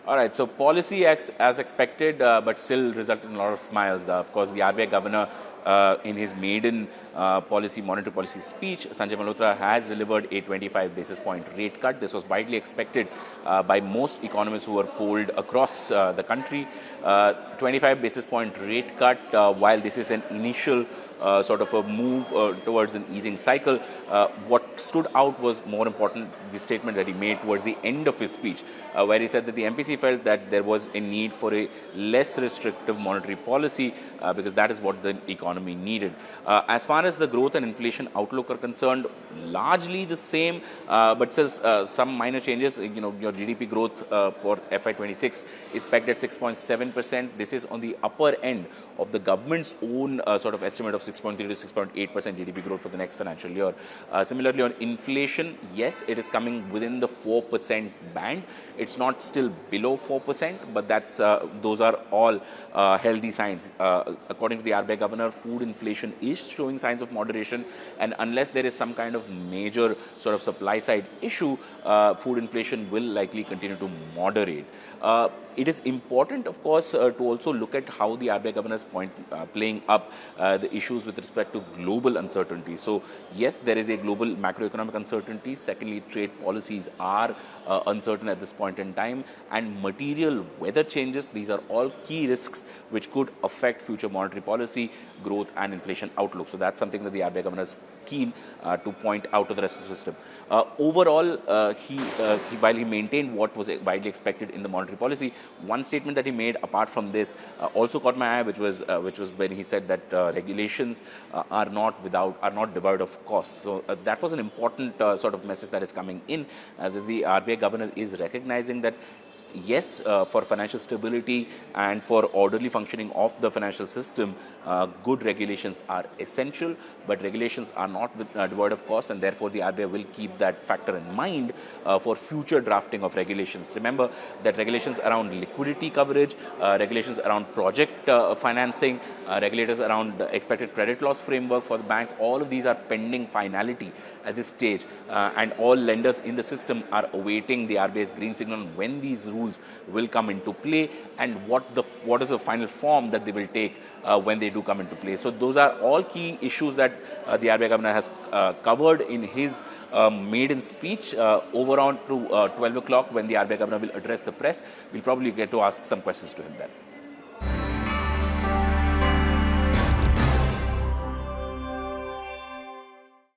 All right, so policy as expected, but still resulted in a lot of smiles. Of course, the RBI governor, in his maiden monetary policy speech, Sanjay Malhotra, has delivered a 25 basis point rate cut. This was widely expected by most economists who were polled across the country. 25 basis point rate cut, while this is an initial sort of a move towards an easing cycle. What stood out was more important the statement that he made towards the end of his speech, where he said that the MPC felt that there was a need for a less restrictive monetary policy because that is what the economy needed. As far as the growth and inflation outlook are concerned, largely the same, but still some minor changes. You know, your GDP growth for FY26 is pegged at 6.7%. This is on the upper end of the government's own sort of estimate of 6.3 to 6.8% GDP growth for the next financial year. Similarly, on inflation, yes, it is coming within the 4% band. It's not still below 4%, but that's those are all healthy signs. According to the RBI governor, food inflation is showing signs of moderation, and unless there is some kind of major sort of supply side issue, food inflation will likely continue to moderate. It is important, of course, to also look at how the RBI governor is playing up the issues with respect to global uncertainty. So, yes, there is a global macroeconomic uncertainty. Secondly, trade policies are uncertain at this point in time, and material weather changes. These are all key risks which could affect future monetary policy, growth, and inflation outlook. So, that's something that the RBI governor is keen to point out to the rest of the system. Overall, while he maintained what was widely expected in the monetary policy, one statement that he made apart from this also caught my eye, which was when he said that regulations are not devoid of costs. So that was an important sort of message that is coming in. That the RBI governor is recognizing that yes, for financial stability and for orderly functioning of the financial system, good regulations are essential, but regulations are not devoid of cost, and therefore the RBI will keep that factor in mind for future drafting of regulations. Remember that regulations around liquidity coverage, regulations around project financing, regulators around the expected credit loss framework for the banks, all of these are pending finality at this stage, and all lenders in the system are awaiting the RBI's green signal on when these rules will come into play and what is the final form that they will take when they do come into play. So those are all key issues that the RBI governor has covered in his maiden speech. Over on to 12 o'clock when the RBI governor will address the press, we'll probably get to ask some questions to him then.